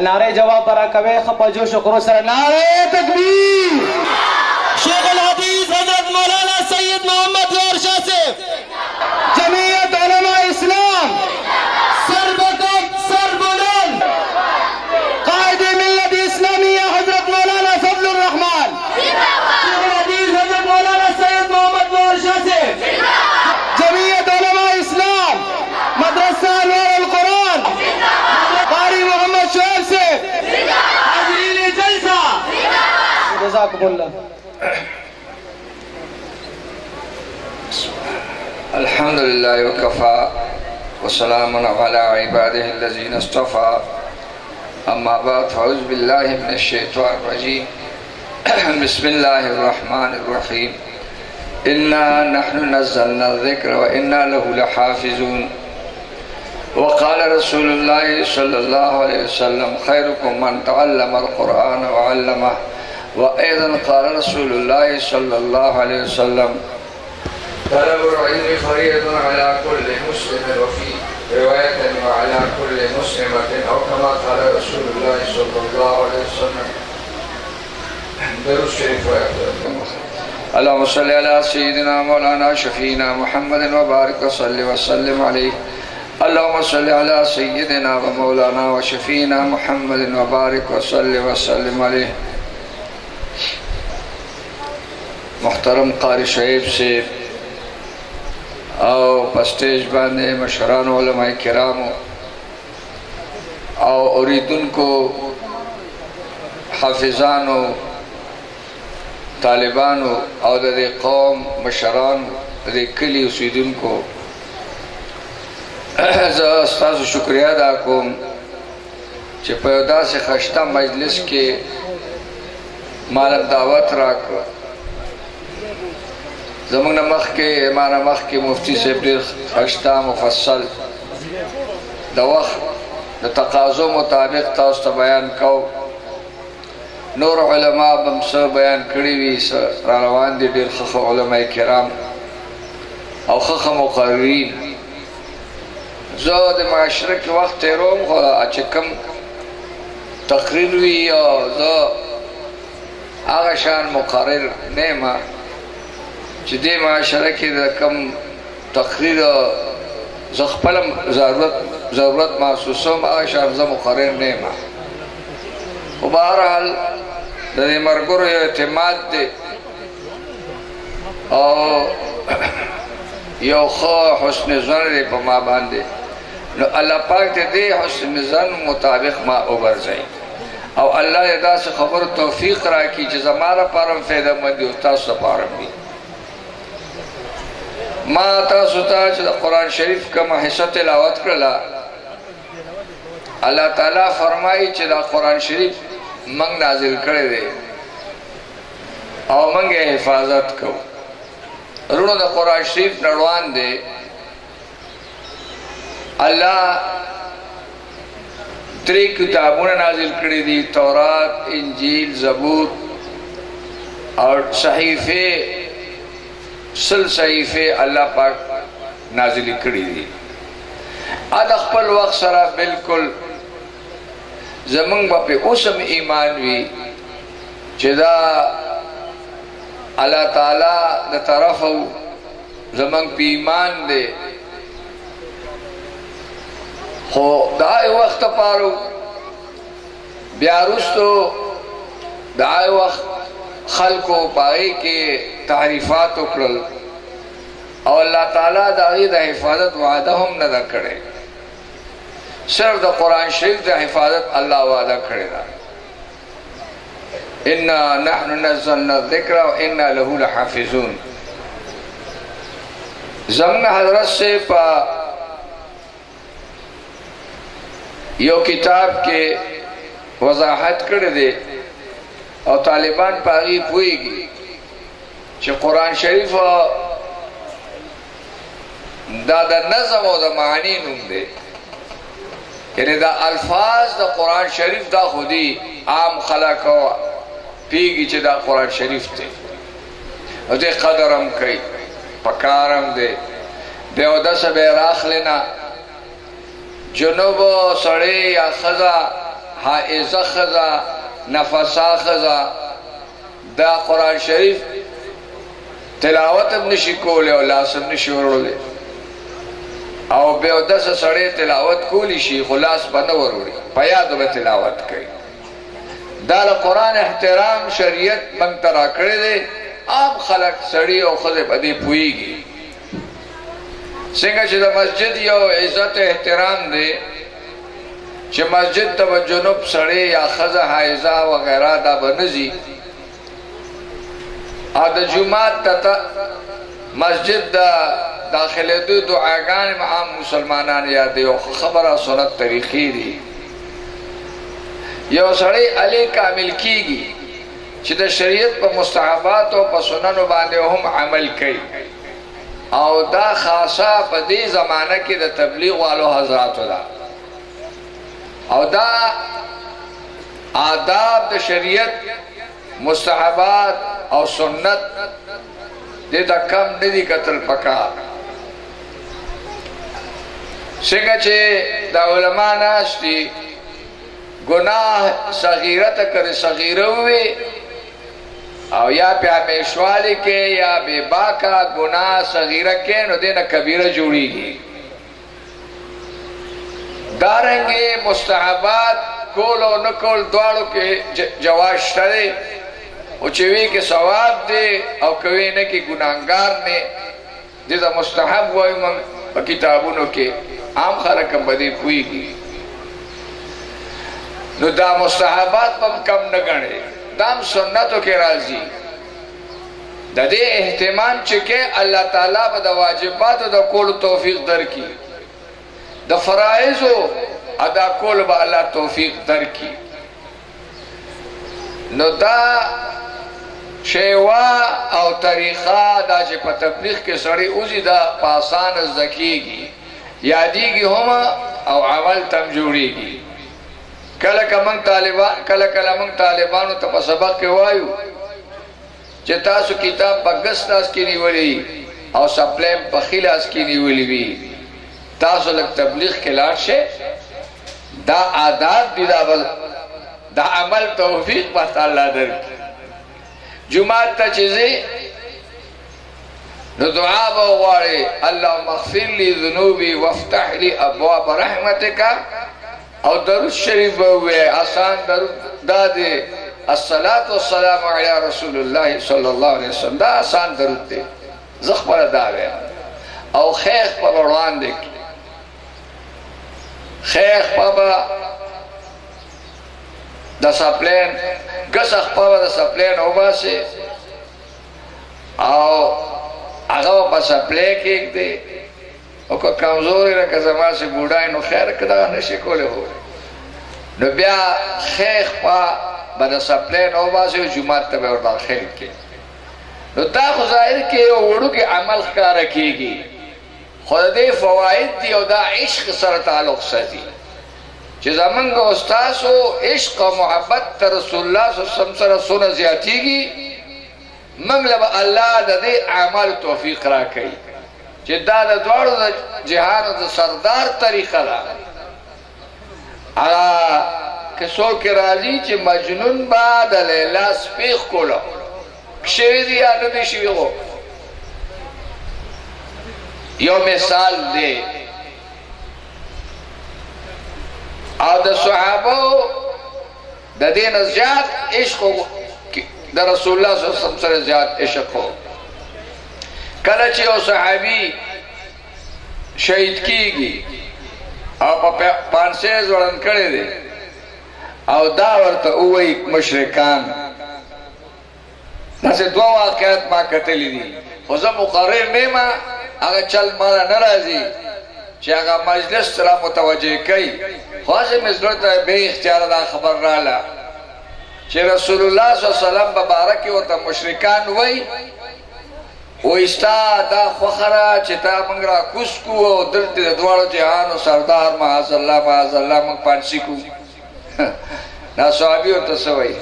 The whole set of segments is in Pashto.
नारे जवाब बरा कवे खपजो शुक्र सर नारे तकबीर। शेख अल हदीस हजरत मौलाना सैयद मोहम्मद ज़ोहर शाह से जमीयत उलमा इस्लाम सर्वकम सर्वबुलंद कायद मिल्लत इस्लामिया हजरत मौलाना फजलुर रहमान शेख अल हदीस हजरत मौलाना सैयद मोहम्मद ज़ोहर शाह से जमीयत उलमा इस्लाम मदरसा नूरुल कुरान कारी मोहम्मद शुएब से हाज़रीन जलसा जज़ाकुमुल्लाह। अल्हम्दुलिल्लाह वकफ़ा वसलामुन अला इबादिहिल्लज़ीना इस्तफ़ा अम्मा बाद फ़अऊज़ु बिल्लाहि मिनश शैतानिर रजीम बिस्मिल्लाहिर रहमानिर रहीम इन्ना नहनु नज़्ज़लना ज़िक्र व इन्ना लहु लहाफ़िज़ून वक़ाल रसूलुल्लाहि सल्लल्लाहु अलैहि वसल्लम खैरुकुम मन तअल्लमल क़ुरआन व अल्लमहु व अयज़न क़ाल रसूलुल्लाहि सल्लल्लाहु अलैहि वसल्लम तलबुल इल्मी फ़रीज़तुन अला कुल्लि मुस्लिमिन व फ़ी रिवायतिन व अला कुल्लि मुस्लिमतिन औ कमा क़ाल रसूलुल्लाहि सल्लल्लाहु अलैहि वसल्लम। दरूद शरीफ अल्लाहुम्मा सल्लि अला सय्यिदिना मौलाना शफ़ीना मुहम्मदिन व बारिक व सल्लि व सल्लिम अलैहि। अल्लाहुम्मा सल्लि अला सय्यिदिना व मौलाना व शफ़ीना मुहम्मदिन व बारिक व सल्लि व सल्लिम अलैहि। मुहतरम कारी शुएब से आओ पस्टेज बांधे मशरान उलमाए किरामो आओ औरीदुन को हाफिजानो तालिबानो और दे कौम मशरान दे कली उसीदुन को अस्ताज़ शुक्रिया अदा कोम चे पैदा से खश्ता मजलिस के मालक दावत राक ज़मन मख के माना मख के मुफ्ती से खश्ता मुफस्सल दवख द तकाज़ो मुताबिक तास्त बयान कौ नूर उलमा बमस बयान कड़ी वी रवान दी डेर खख उलमा किराम और खख मुक़र्रीन जो द माशरे के वक्त तेरोम खोला अचकम तकरीर वी और जो आगाशान मुक़र्रिर नेमा जिदे माशरे के रकम तकरीर ज़ख़पलम ज़रूरत महसूसों आगाशान ज़ मुक़र्रिर नेमा बहरहाल दे मरगुर एतमाद दे और यो खो हुस्न ज़न दे पमा बांधे न अल्लाह पाक दे हुस्न ज़न मुताबिक मा उबर जाए और अल्लाह यदा से खबर तौफीक रा की जमारा पारम फ़ायदा मंदी उस्ताद सपारम भी माता सुता कुरान शरीफ का हिस्सा तिलावत करला अल्लाह ताला फरमाई चला कुरान शरीफ मंग नाजिल करे दे और मंगे हिफाजत को रुणो द कुरान शरीफ नड़वान दे अल्लाह त्री किताबों नाजिल करी दी तौरात इंजील ज़बूर और सहीफे सल सहीफे अल्लाह पाक नाजिल करी दी अद अखपल वक्त सरा बिल्कुल जमंग बापे उसम ईमान भी चिदा अल्लाह ताला द तरफ जमंग पे ईमान दे हो दाए वक्त पारो ब्यारुस तो दाए वक्त खल को पाए के तारीफात उकड़ल और अल्लाह ताला दाई द हिफाजत वादा हम न दा करे सिर्फ द कुरान शरीफ द हिफाजत अल्लाह वादा करेगा इन्ना नहनु नज़्ज़लना ज़िक्र व इन्ना लहु लहाफ़िज़ून। ज़मन हज़रत से पा यो किताब के वजाहत कर दे और तालिबान पागी पुएगी कि कुरान शरीफ दादा नज़म और दा मानी नुम दे यानी दा अल्फाज दा कुरान शरीफ दा खुदी आम खलक पीगी चे दा कुरान शरीफ थे और दे कदरम कई पकारम दे बेवदा से बेराख लेना जुनूब सड़े या खजा حائزه خزا نفسا خزا دا قرآن شریف تلاوت اب نشی کولی او لاسم نشی ورولی او بیو دس سڑے تلاوت کولی شی خلاص بنا ورولی پیادو بے تلاوت کئی دا قرآن احترام شریعت منگ ترا کرے دے عام خلق سڑی او خزے بدی پوئی گی سنگا چھ دا مسجد یو عزت احترام دے چھ مسجد تا جنوب سڑے یا خزہ حائزہ وغیرہ دا بنزی دا جماعت تا مسجد دا داخل دو دعاگان عام مسلمانان یادے و خبر سنت طریقی دی یو سڑے علی کامل کی گی چھ دا شریعت پا مستحبات و پا سنن باندے ہم عمل کئی او دا خاصا پا دی زمانہ کی دا تبلیغ والو حضرات دا او دا آداب دا شریعت مستحبات او سنت دے دا کم ندی قتل پکا سنگا چھے دا علماء ناشتی گناہ صغیرت کر صغیرہ ہوئے او یا پہ ہمیشوالی کے یا بے باکا گناہ صغیرہ کے نو دینا کبیرہ جوڑی گی دارنگے مستحبات کول و نکول دوارو کے جواز ترے او چوی کے ثواب دے او کوئی نکی گناہگار نے دیتا مستحب ہوئی من کتابونو کے عام خلقم بدی پوئی گی نو دا مستحبات پم کم نگنے دام سنتو کے راضی دا دے احتمام چکے اللہ تعالیٰ با دا واجبات دا کول توفیق در کی دا فرائضو ادا کول با اللہ توفیق در کی نو دا شیوا او طریقہ دا چے پا تبلیغ کے سڑی اوزی دا پاسان زکی گی یادی گی ہما او عمل تم جوڑی گی کلکا منگ طالبانو تا پا سبق کے وایو چے تاسو کتاب پا گست اس کی نیولی او سپلیم پا خیل اس کی نیولی بھی تاسو لگ تبلیغ کے لار شے دا آداد دی دا عمل توفیق بات اللہ در کی جماعت تا چیزی نو دعا باوارے اللہم اغفر لی ذنوبی وافتح لی ابواب رحمتکا او درود شریف باوے آسان درود دادے الصلاة والسلام علی رسول اللہ صلی اللہ علیہ وسلم دا آسان درود دے زخ پر داوے او خیخ پر روان دے کی خیخ پابا دا سپلین گس اخپاوا دا سپلین اوبا سے او اگاو پا سپلیک ایک دے او که کمزوری رکا زمان سے بوڑای نو خیر کدا نشی کولے ہو نو بیا خیخ پا با دا سپلین اوبا سے جماعت تبا اور داخل کے نو دا خظاہر کے اوڑو کے عمل خکا رکھی گی خود دے فوائد دی او دا عشق سر تعلق سا دی چیز امنگ استاس و عشق و محبت تا رسول اللہ صلی اللہ علیہ وسلم سر سونا زیادی گی منگ لبا اللہ دا دے اعمال توفیق را کئی چیز دا دوارو دا جہان دا سردار طریقہ دا اگا کسو کے راضی چی مجنون با دا لیلہ سپیخ کولا شوی دی یا ندی شوی ہو یو مثال دے او دا صحابو دا دین زیاد عشق دا رسول اللہ صلی اللہ علیہ وسلم سر زیاد عشق ہو کلچی او صحابی شہید کی گی او پا پانسیز ورن کڑے دے او داورتا اوئی مشرکان ناسے دو واقعات ما کتلی دی خوزا مقرر نیما اگر چل مالا نرازی چی اگر مجلس تلا متوجہ کئی خواسے مزدورتا بے اختیار دا خبر رالا چی رسول اللہ صلی اللہ علیہ وسلم ببارکی و تا مشرکان ہوئی ویستا دا خخرا چی تا منگرا کسکو و دلتی دوارو جہان و سردار معاذ اللہ منگ پانسی کو نا صحابی و تسوئی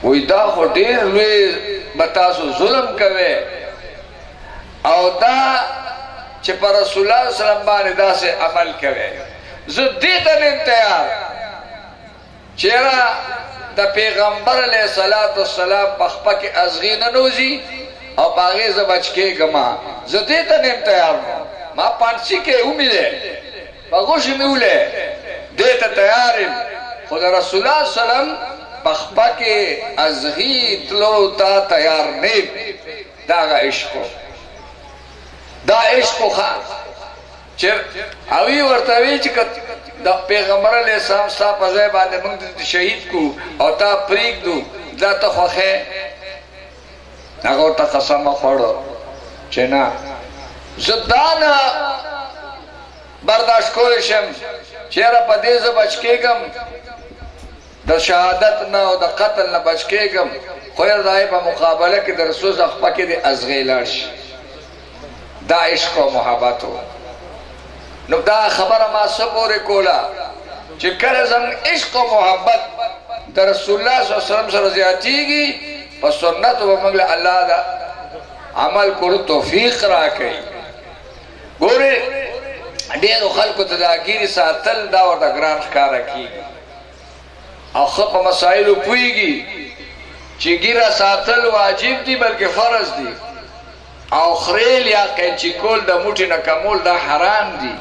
وی دا خو دیر لوی بتاسو ظلم کوئے او دا چی پر رسول اللہ صلی اللہ علیہ وسلم بانے دا سے عمل کوئے زد دیتا نیم تیار چیرا دا پیغمبر علیہ السلام پخپا کی ازغی ننوزی او باغی زبچکے گما زدیتا نیم تیار ما پانسی کے امیلے باگوشی میولے دیتا تیاریم خدا رسول اللہ صلی اللہ علیہ وسلم پخپا کی ازغی تلو تا تیار نیم دا گا عشقو دا عشقو خان چر اوی ورطاوی چکت دا پیغمبر علیہ السلام ستا پزای باندے منگ دا شہید کو او تا پریک دو دا تا خوخے نگو تا قسم خوڑو چنا زدانا برداشت کوشم چیرا پا دیز بچکے گم دا شہادت نا و دا قتل نا بچکے گم خویر دائی پا مقابلہ کی در رسول اخپا کی دی ازغیلارش دا عشق و محبتو نو دا خبر ما سپوری کولا چی کل زمن عشق و محبت در رسول اللہ صلی اللہ علیہ وسلم سر زیادی گی پس سنت و منگل اللہ دا عمل کرو توفیق را کئی گوری دیدو خلقو تداگیری ساتل دا ورد گران خکارا کی او خب مسائلو پوئی گی چی گیرا ساتل واجب دی بلکہ فرض دی او خریل یا قینچی کول دا موٹی نکمول دا حرام دی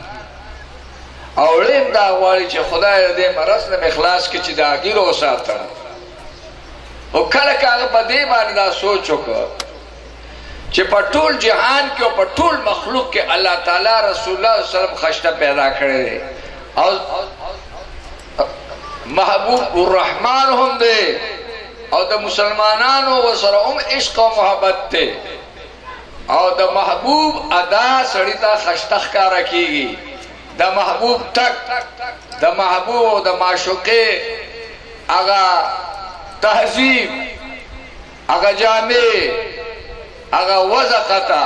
او لیم دا غوالی چی خدای دے مرسلم اخلاص کی چی دا گیرو ساتل او کلک آگا پا دے بانی دا سوچو کر چی پا طول جہان کی و پا طول مخلوق کے اللہ تعالی رسول اللہ صلی اللہ علیہ وسلم خشتہ پیدا کرے دے محبوب الرحمن ہم دے او دا مسلمانانو و سرعم عشق و محبت تے او دا محبوب ادا سڑیتا خشتخ کا رکھی گی دا محبوب تک دا محبوب و دا معشوقے اگا تہذیب اگا جامع اگا وزقتا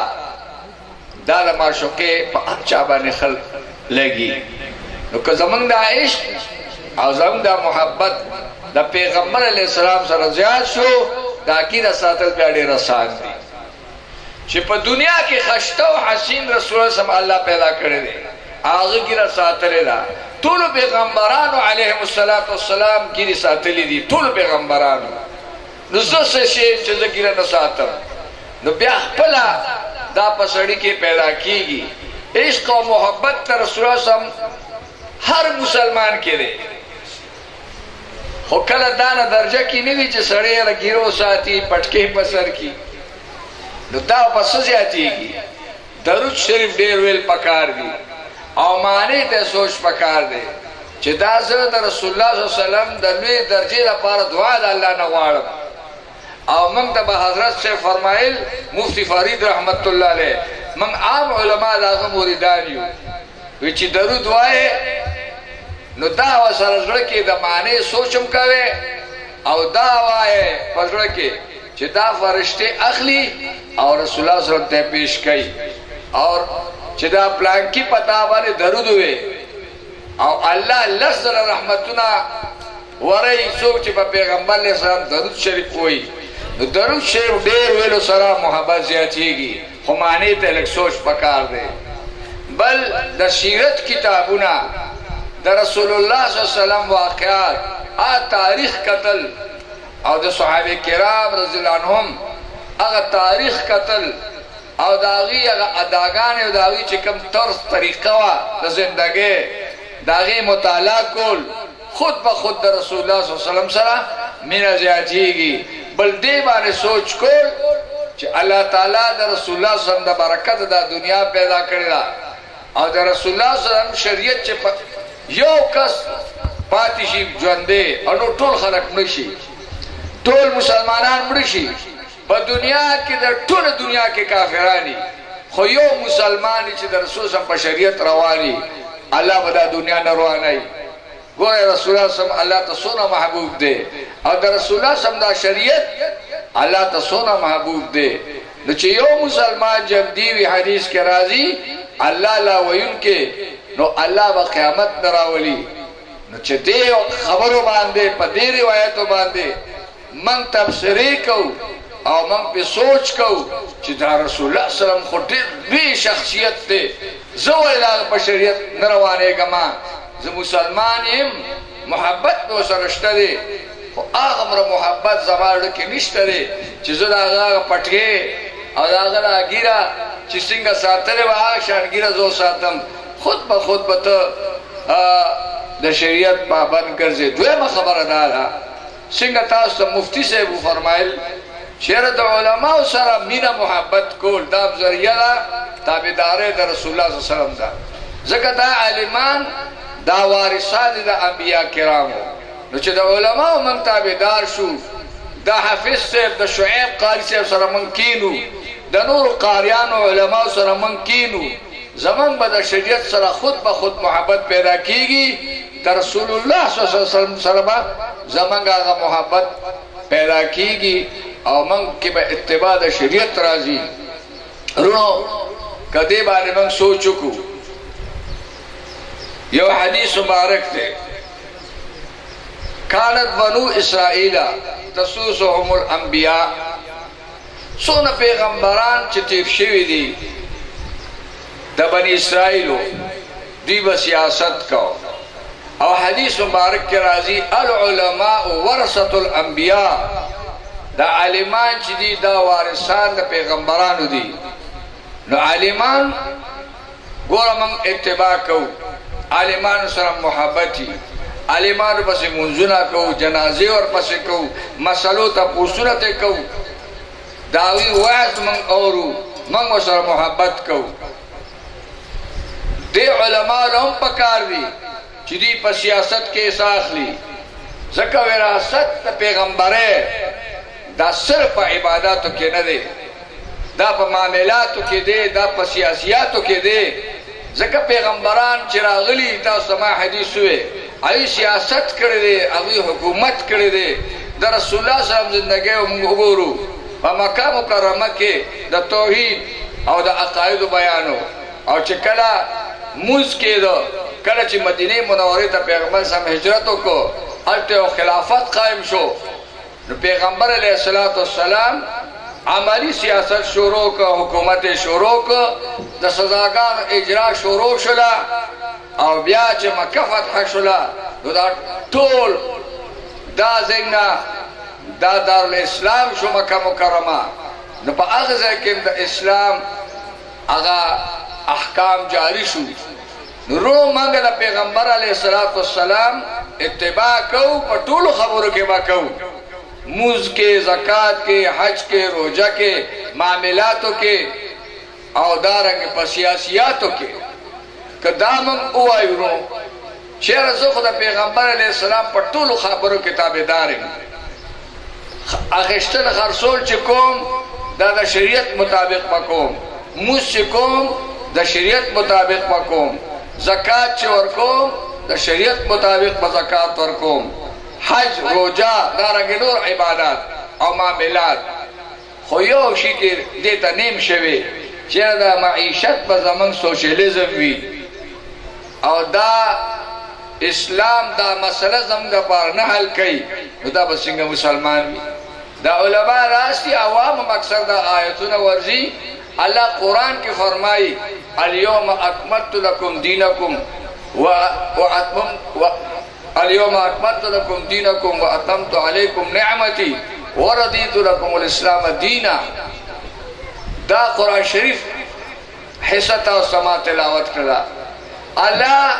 دا دا معشوقے پا اچابا نخل لگی نو که زمان دا عشق او زمان دا محبت دا پیغمبر علیہ السلام سر زیاد شو دا کی دا ساتل پیاڑی رسان دی چی پا دنیا کی خشتہ و حسین رسول اللہ صلی اللہ علیہ وسلم پیدا کرے دے آغا گیرہ ساتلے دا طول پیغمبرانو علیہ السلام گیری ساتلی دی طول پیغمبرانو نزد سے شیئن چیزا گیرہ نساتر نو بیاخ پلا دا پسڑی کے پیدا کی گی عشق و محبت تا رسول اللہ صلی اللہ علیہ وسلم ہر مسلمان کے دے خو کل دانا درجہ کی نہیں چی سڑے گیرو ساتی پٹکے پسر کی نو دا پس زیادی گی درود شریف دیر ویل پکار دی او معنی تے سوچ پکار دے چی دا زرد رسول اللہ صلی اللہ علیہ وسلم دلوی درجی دا پار دعا دا اللہ نغوارم او منگ دا حضرت سے فرمائل مفتی فرید رحمت اللہ علیہ منگ عام علماء دا غم موریدانیو ویچی درود دعائے نو دا وصل زرکی دا معنی سوچم کوئے او دا وائے پزرکی چی دا فرشتے اخلی اور رسول اللہ صلی اللہ علیہ وسلم تے پیش کئی اور چی دا پلانکی پتا بانے درود ہوئے او اللہ لفظ رحمتنا ورئی سوک چی پا پیغمبر علیہ السلام درود شریف ہوئی درود شریف دیر ویلو سرا محبت زیادی گی خمانی تے لک سوچ پکار دے بل دا سیرت کتابونا دا رسول اللہ صلی اللہ علیہ وسلم واقعات تاریخ قتل او دا صحابہ کرام رضی اللہ عنہم اگا تاریخ قتل او داغی اگا اداگان او داغی چکم طرز طریقہ وا دا زندگی داغی مطالعہ کول خود بخود دا رسول اللہ صلی اللہ علیہ وسلم سرا مینا زیادی گی بل دے بانے سوچ کول چی اللہ تعالیٰ دا رسول اللہ صلی اللہ علیہ وسلم دا برکت دا دنیا پیدا کرلا او دا رسول اللہ صلی اللہ علیہ وسلم شریعت چی یو کس پاتی شیب جوندے انو طول خلق نشی طول مسلمانان مرشی پا دنیا کی در طول دنیا کے کافرانی خو یو مسلمانی چی در رسول صلی اللہ علیہ وسلم پا شریعت روانی اللہ بدا دنیا نروانی گوئے رسول اللہ صلی اللہ علیہ وسلم اللہ تا سونا محبوب دے اور در رسول اللہ صلی اللہ علیہ وسلم دا شریعت اللہ تا سونا محبوب دے نوچے یو مسلمان جب دیوی حدیث کے راضی اللہ لا ویون کے نو اللہ با قیامت نراولی نوچے دے خبرو باندے پا دے روایتو باندے من تبصری کو او من پہ سوچ کو چی دا رسول اللہ صلی اللہ علیہ وسلم خود بھی شخصیت دے زو اللہ پا شریعت نروانے گا ماں زو مسلمان ام محبت به ورسره شته دی خو هغومره محبت زما زړه کې نشته دی چې زه د هغه پټکې او د هغه دا ږیره چې څنګه ساتلې وه هغه شان ږیره زه وساتم خود به ته د شریعت پابند ګرځې دویمه خبره دا ده څنګه تاسو ته مفتي صاحب وفرمایل چیرې د علماو سره مینه محبت کول دا ذریعه ده تابعدارۍ د رسول الله صلی الله علیه وسلم ده ځکه دا عالمان دا وارثان د انبیا کرامو نو چې د علماو موږ تابعدار شو د حافظ صاحب د شعیب قاري صاحب سره موږ کینو د نورو قاریانو علماو سره موږ کینو زمون به د شریعت سره خود به خود محبت پیدا کیږي د رسول الله صلی الله علیه وسلم سره به زمونږ هغه محبت پیدا کیږي او موږ کې به اتباع د شریعت راځي رونو کدی باندې موږ سوچ وکړو یو حدیث مبارک دی کانت بنو اسرائیل تسوسهم الانبیاء څونه پیغمبران چې تیر شوي دي د بنی اسرائیلو دوی به سیاست کو او حدیث مبارک کې راځي العلماء ورثة الانبیاء دا عالمان چې دي دا وارثان د پیغمبرانو دي نو عالمان ګوره موږ اتباع کوو عالمانو سره محبتي عالمانو پسې منځونه کوو جنازې ورپسې کوو مسلو ته پوښتنه ترې کوو د هغوی وعظ موږ اورو موږ ورسره محبت کوو دې علماو له هم پکار دي چې دوی په سیاست کې حصه اخلي ځکه وراثت د پیغمبرۍ دا صرف په عباداتو کې نه دی دا په معاملاتو کې دی دا په سیاسیاتو کې دی ځکه پیغمبران چې راغلي تاسو ما حدیث وې هغوی سیاست کړی دی هغوی حکومت کړی دی د رسول الله صلی الله علیه وسلم زندګۍ موږ وګورو په مکه مکرمه کې د توحید او د عقایدو بیانو او چې کله موز کېده کله چې مدینه منورې ته پیغمبر صاحب هجرت وکړو هلته یو خلافت قایم شو نو پیغمبر علیه السلام عملی سیاست شروع که حکومت شروع که د سزاګانو اجرا شروع شوله او بیا چې مکه فتح شوله نو دا ټول دا ځایونه دا دارالاسلام شو مکه مکرمه نو په هغه ځای کې د اسلام هغه احکام جاری شو نو رو موږ د پیغمبر علیه السلام اتباع کوو په ټولو خبرو کې به کوو موز کې زکات کې حج کې روزه کې معاملاتو کې او دارنګه په سیاسياتو کې کدا موږ وایو نو چیرې زه خو د پیغمبر علیه السلام په ټولو خبرو کې تابعدار یم اخیستل خرڅول چې کوم دا د شریعت مطابق وکوم موز چې کوم د شریعت مطابق وکوم زکات چې ورکوم د شریعت مطابق په زکات ورکوم حج روزه دارنګه نور عبادت او معاملات خو یو شي کې دې ته نیم شوي چې دا معیشت په زمون سوشلیزم وي او دا اسلام دا مسله زموږ لپاره نه حل کوي نو دا به څنګه مسلمان وي دا علما راسي عوام مقصد دا آیتونه ورزي الله قرآن کې فرمایي اليوم اکملت لكم دینکم اليوم اکملت لكم دینکم واتممت علیکم نعمتي ورضیت لكم الاسلام دینا دا قرآن شریف حصت او سما تلاوت کړه الله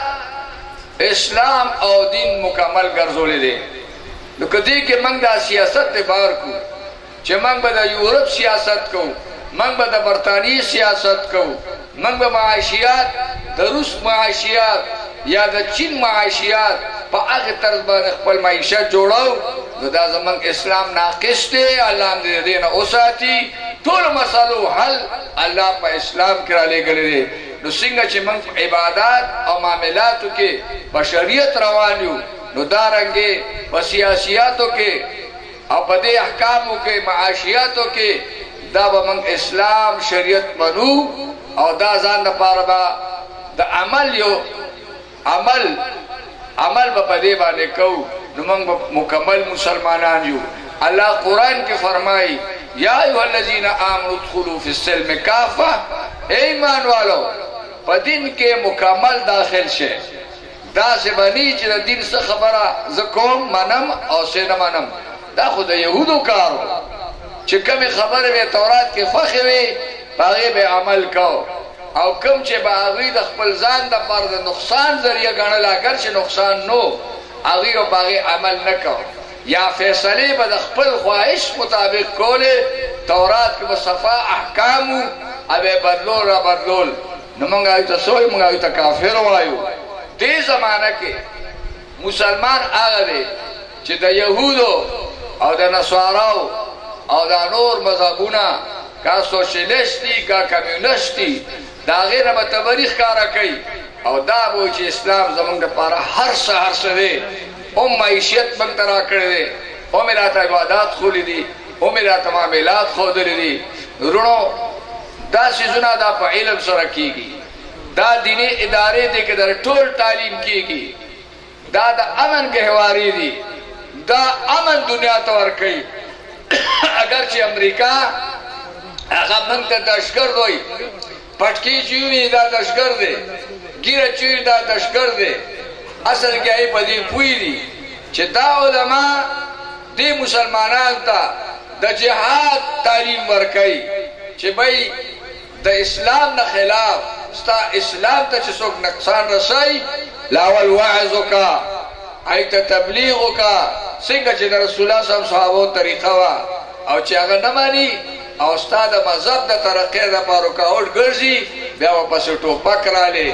اسلام او دین مکمل ګرځولې دي نو کدی کې موږ د سیاست ته بار کو چې موږ به د یورپ سیاست کوو موږ به د برتانیې سیاست کوو موږ به معاشیات د روس معاشیات یا د چین معاشیات په هغه طرز باندې خپل معیشت جوړو نو دا زمونږ اسلام ناقص دی الله دې نه وساتي ټول مسلو حل الله په اسلام کې را لېږلی دی نو څنګه چې موږ عبادات او معاملاتو کې په شریعت روان یو نو دارنګې په سیاسیاتو کې او په دې احکامو کې معاشیاتو کې دا به موږ اسلام شریعت منو او دا ځان لپاره به د عمل یو عمل به په دې باندې کوو نو موږ مکمل مسلمانان یو الله قرآن کې فرمایي یا ایها الذین آمنوا ادخلوا فی السلم کافه ایمان والو په دین کې مکمل داخل شئ داسې بني چې د دین څه خبره زه کوم منم او څه نه منم. دا خو د یهودو کار و چې کومې خبرې به تورات کې خوښې وي په هغې به عمل کو، او کوم چې به هغوی د خپل ځان دپاره د نقصان ذریعه ګڼل اگر چې نقصان نو هغوی به په هغې عمل نه کو، یا فیصلې به د خپل خواهش مطابق کولې. تورات کې به صفا احکام و او به بدلول را بدلول. نو موږ هغوی ته څه وایو؟ موږ هغوی ته کافر وایو. دې زمانه کې مسلمان هغه دی چې د یهودو او د نصاراو او د نور مذهبونه کا سوشلیست دي کا کمیونست دي د هغې نه به تبري ښکاره کوي او دا به وایي چې اسلام زموږ دپاره هر څه دی. هم معیشت موږ ته راکړی دی، هم یې راته عبادات ښولي دي، هم یې راته معاملات ښودلي دي. وروڼو دا څیزونه دا په علم سره کېږي. دا دیني ادارې دي که در ټول تعلیم کېږي. دا د امن ګهواري دي، دا امن دنیا ته ورکوي. اگر چې امریکا هغه موږ ته دهشتګرد وایي، پټکي چې وي دا دهشتګرد دی، ګیره چې وي دا دهشتګرد دی. اصل کې هغوی په دې پوه دي چې دا علما دې مسلمانانو ته د جهاد تعلیم ورکوي چې بھئی د اسلام نه خلاف ستا اسلام ته چې څوک نقصان رسوي لاول وعظ وکړه، هغوی ته تبلیغ وکړه څنګه چې د رسول الله صاحب صحابو طریقه وه، او چې هغه نه ماني او ستا د مذهب د ترقۍ دپاره رکاوټ ګرځي بیا ورپسې ټوپک رالی.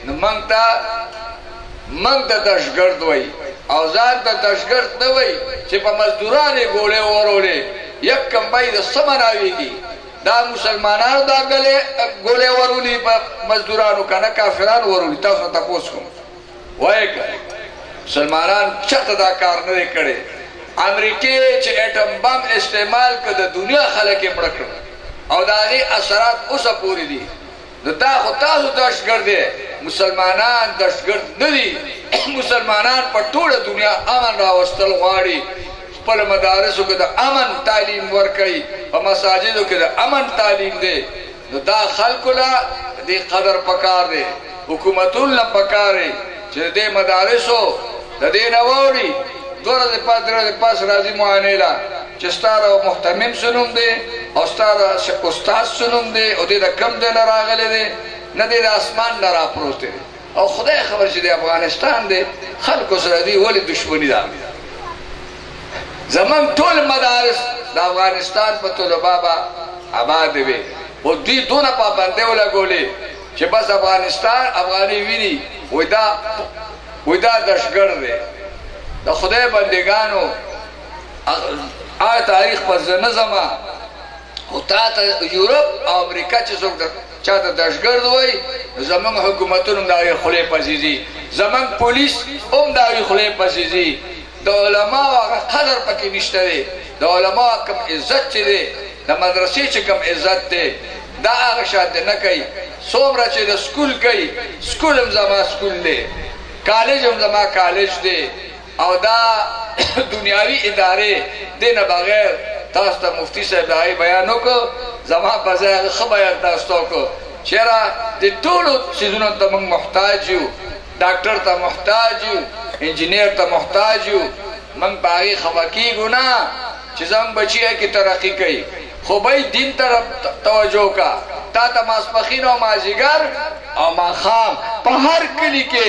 نو موږ د دهشتګرد وایي او ځان د دهشتګرد نه وایي چې په مزدورانو یې ګولۍ ورولې. یک کمبۍ د څه مناویږي؟ دا مسلمانانو دا ګولۍ ورولي په مزدورانو که نه کافرانو ورولي؟ تاسو ته تپوس کوم وایي که مسلمانان چېرته دا کار نه دی کړی. امریکې چې اټم بم استعمال که د دنیا خلک یې مړه کړل او د هغې اثرات اوسه پورې دي. نو دا خو تاسو دهشتګرد دی، مسلمانان دهشتګرد نه دي. مسلمانان په ټوله دنیا امن راوستل غواړي، خپل مدارسو کې د امن تعلیم ورکوي، په مساجدو کې د امن تعلیم دی. نو دا خلکو له دې قدر پکار دی، حکومتونو له پکار دی چې د دې مدارسو د دې نه واوړي. 2 ورځې پس 3 ورځې پس راځي معاینې له چې ستا د محتمم څه نوم دی او ستا د استاد څه نوم دی او دې د کوم ځای نه راغلی دی، نه دی د اسمان نه راپروت دی. او خدای خبر چې د افغانستان دی خلکو سره دوی ولې دشمني ده. زموږ ټول مدارس د افغانستان په طلبا به آباد وي، خو دوی دونه پابندۍ ولګولې چې بس افغانستان افغاني ویني وایي دا دهشتګرد دی. د خدای بندګانو هغه تاریخ پس زه نه ځمه، خو تا ته یورپ او امریکا چې څوک چاته دهشتګرد وایي زموږ حکومتونه هم د هغې خولې پسې ځي، زموږ پولیس هم د هغې خولې پسې ځي. د علماو هغه قدر پکې نشته دی، د علماو کوم عزت چې دی، د مدرسې چې کوم عزت دی دا هغه شاته نه کوي. څومره چې د سکول کوي، سکول هم زما سکول دی، کالج هم زما کالج دی. او دا دنیاوي ادارې دې نه بغیر تاسو ته مفتي صاحب د هغې بیان وکړو، زما په ځای هغه ښه بیان تاسو ته وکړو. چېرې د ټولو څیزونو ته موږ محتاج یو، ډاکټر ته محتاج یو، انجینیر ته محتاج یو. موږ په هغې خفه کېږو نه چې زموږ بچي کې ترقي کوي، خو بی دین طرف توجه کا. تا ته ماسپښین او مازدیګر او ماښام په هر کلي کې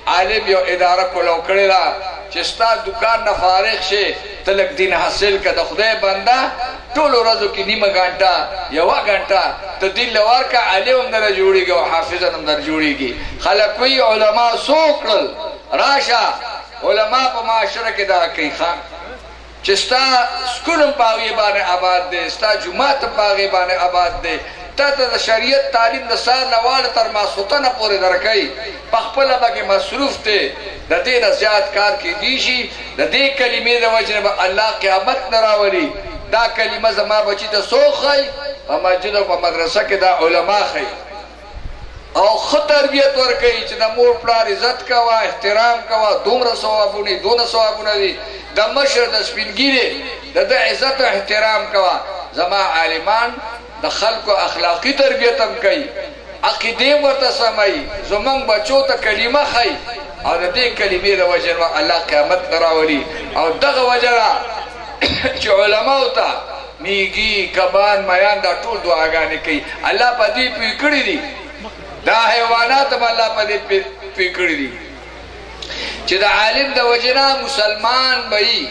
عالم یو اداره کولو کړې ده چې ستا دکان نه فارغ شي ته لږ دین حاصل که. د خدای بنده ټولو ورځو کې نیمه ګنټه 1 ګنټه ته دین له ورکړه، عالم هم درله جوړېږي او حافظ هم در جوړېږي. خلک وایي علما څو کړل، راشه علما په معاشره کې دا کوي چې ستا سکول هم په هغې باندې آباد دی، ستا جومات هم په هغې باندې آباد دی. تا ته د شریعت تعلیم د سهار نه واړه تر ماسخوتنه پورې درکوي، په خپله پکې مصروف دی. د دې نه زیات کار کېدی شي. د دې کلمې د وجې نه به الله قیامت نه راولي. دا کلمه زما بچي ته څوک ښایي؟ په مسجد او په مدرسه کې دا علما ښایي او ښه تربیت ورکوي چې د مور پلار عزت کوه، احترام کوه. دومره ثوابونه دونه ثوابونه دي. د مشر د سپین ږیرې د ده عزت او احترام کوه. زما عالمان د خلکو اخلاقي تربیت هم کوي، عقیدې ورته سموي، زموږ بچو ته کلمه ښایي او د دې کلمې د وجه نه الله قیامت راولي او دغه وجه ده چې علماو ته میږي کبان میان دا ټول دعاګانې کوي الله په دې پوی کړي دي دا حیوانات هم الله په دې پوی کړي دي چې د عالم د وجه نه مسلمان بهي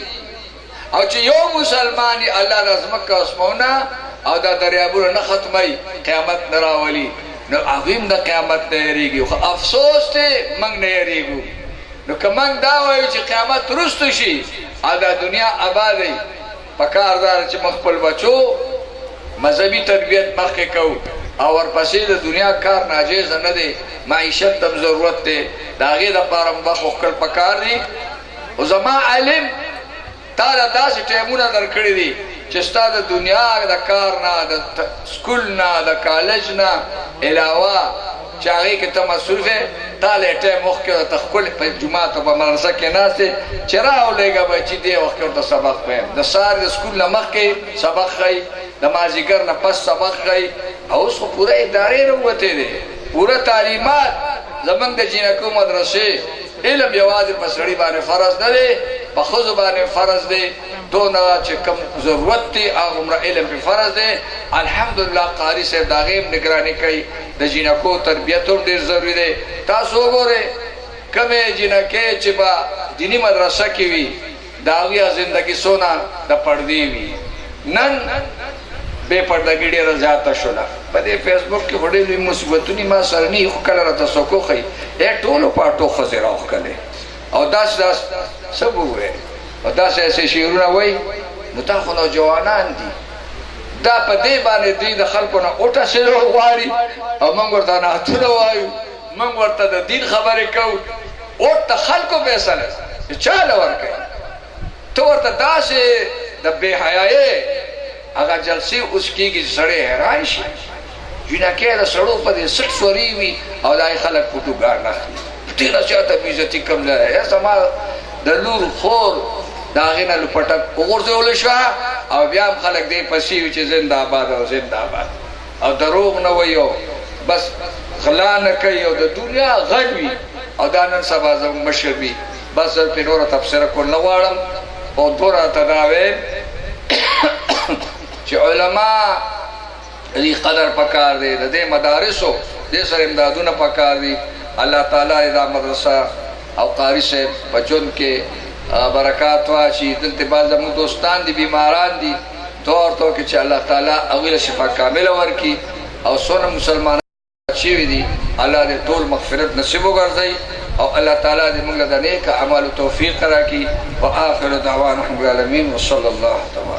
او چې یو مسلمان الله د ځمکه اسمانونه او دا دریابونه نه ختموي قیامت نه راولي نو هغوی هم د قیامت نه یېرېږي خو افسوس دی موږ نه یېرېږو نو که موږ دا وایو چې قیامت وروسته شي او دا دنیا ابادوي پکار دا چې موږ خپل بچو مذهبي تربیت مخکې کوو او ورپسې د دنیا کار ناجیزه نه دی معیشت ته ضرورت دی د هغې دپاره هم وخت وښکل پکار دي خو زما علم تا له داسې ټایمونه درکړي دي چې ستا د دنیا د کار نه د سکول نه د کالج نه علاوه چې هغې کې ته مصروف یې تا له یې ټایم وخت کې ورته ښکلې په جومات او په مدرسه کې ناست یې چې راولېږه بچي دې وخت کې ورته سبق ویم د سهار د سکول نه مخکې سبق ښایي د مازدیګر نه پس سبق ښایي او اوس خو پوره ادارې راووتې دی پوره تعلیمات زموږ د جینکو مدرسې علم یوازې په سړي باندې فرض نه دی په ښځو باندې فرض دی دونه چې کوم ضرورت دی هغومره علم پې فرض دی الحمدلله قاري صاحب د هغې هم نګراني کوي د جینکو تربیت هم ډېر ضروري دی تاسو وګورئ کومې جینکې چې به دیني مدرسه کې وي د هغوی زندګي څونه د پردې وي نن بې پردګي ډېره زیاته شوله په دې فیسبوک کې خو ډېر لوی مصیبتونه ما سره نه خو کله راته څوک وښیي ټولو پاټو ښځې راوښکلې او داسې څه به ووایې او داسې ایسې شعرونه وایي نو دا خو نوجوانان دي دا په دې باندې دوی د خلکو نه اوټه شعر غواړي او موږ ورته نعتونه وایو موږ ورته د دین خبرې کوو اوټ د خلکو فیصله چې چا له ورکوي ته ورته داسې د بې حیایۍ هغه جلسې اوس کېږي چې سړی حیران شي جینکې د سړو په دې سټ سوري وي او دا یې خلک فوټوګان اخلي ډېره زیاته بېعزتي کم لري زما د لور خور د هغې نه لوپټک وغورځولی شوه او بیا هم خلک دې پسې وي چې زنده آباد او زنده آباد او دروغ نه وایي او بس غلا نه کوي او د دنیا غږ وي او دا نن سبا زموږ مشر وي بس زه پرې نوره تبصره کول نه غواړم او دومره راته دا ویل چې علما دې قدر پکار دی د دې مدارسو دې سره امدادونه پکار دي الله تعالی دا مدرسه او قاری صاحب په ژوند کې برکات واچي دلته بعض زموږ دوستان دي بیماران دي دعا ورته وکړي چې الله تعالی هغوی له شفا کامله ورکړي او څونه مسلمانان شوي دي الله دې ټول مغفرت نصیب وګرځوي او الله تعالی دې موږ له د نیک اعمالو توفیق راکړي واخر دعوانا الحمد لله وصلی الله تعالی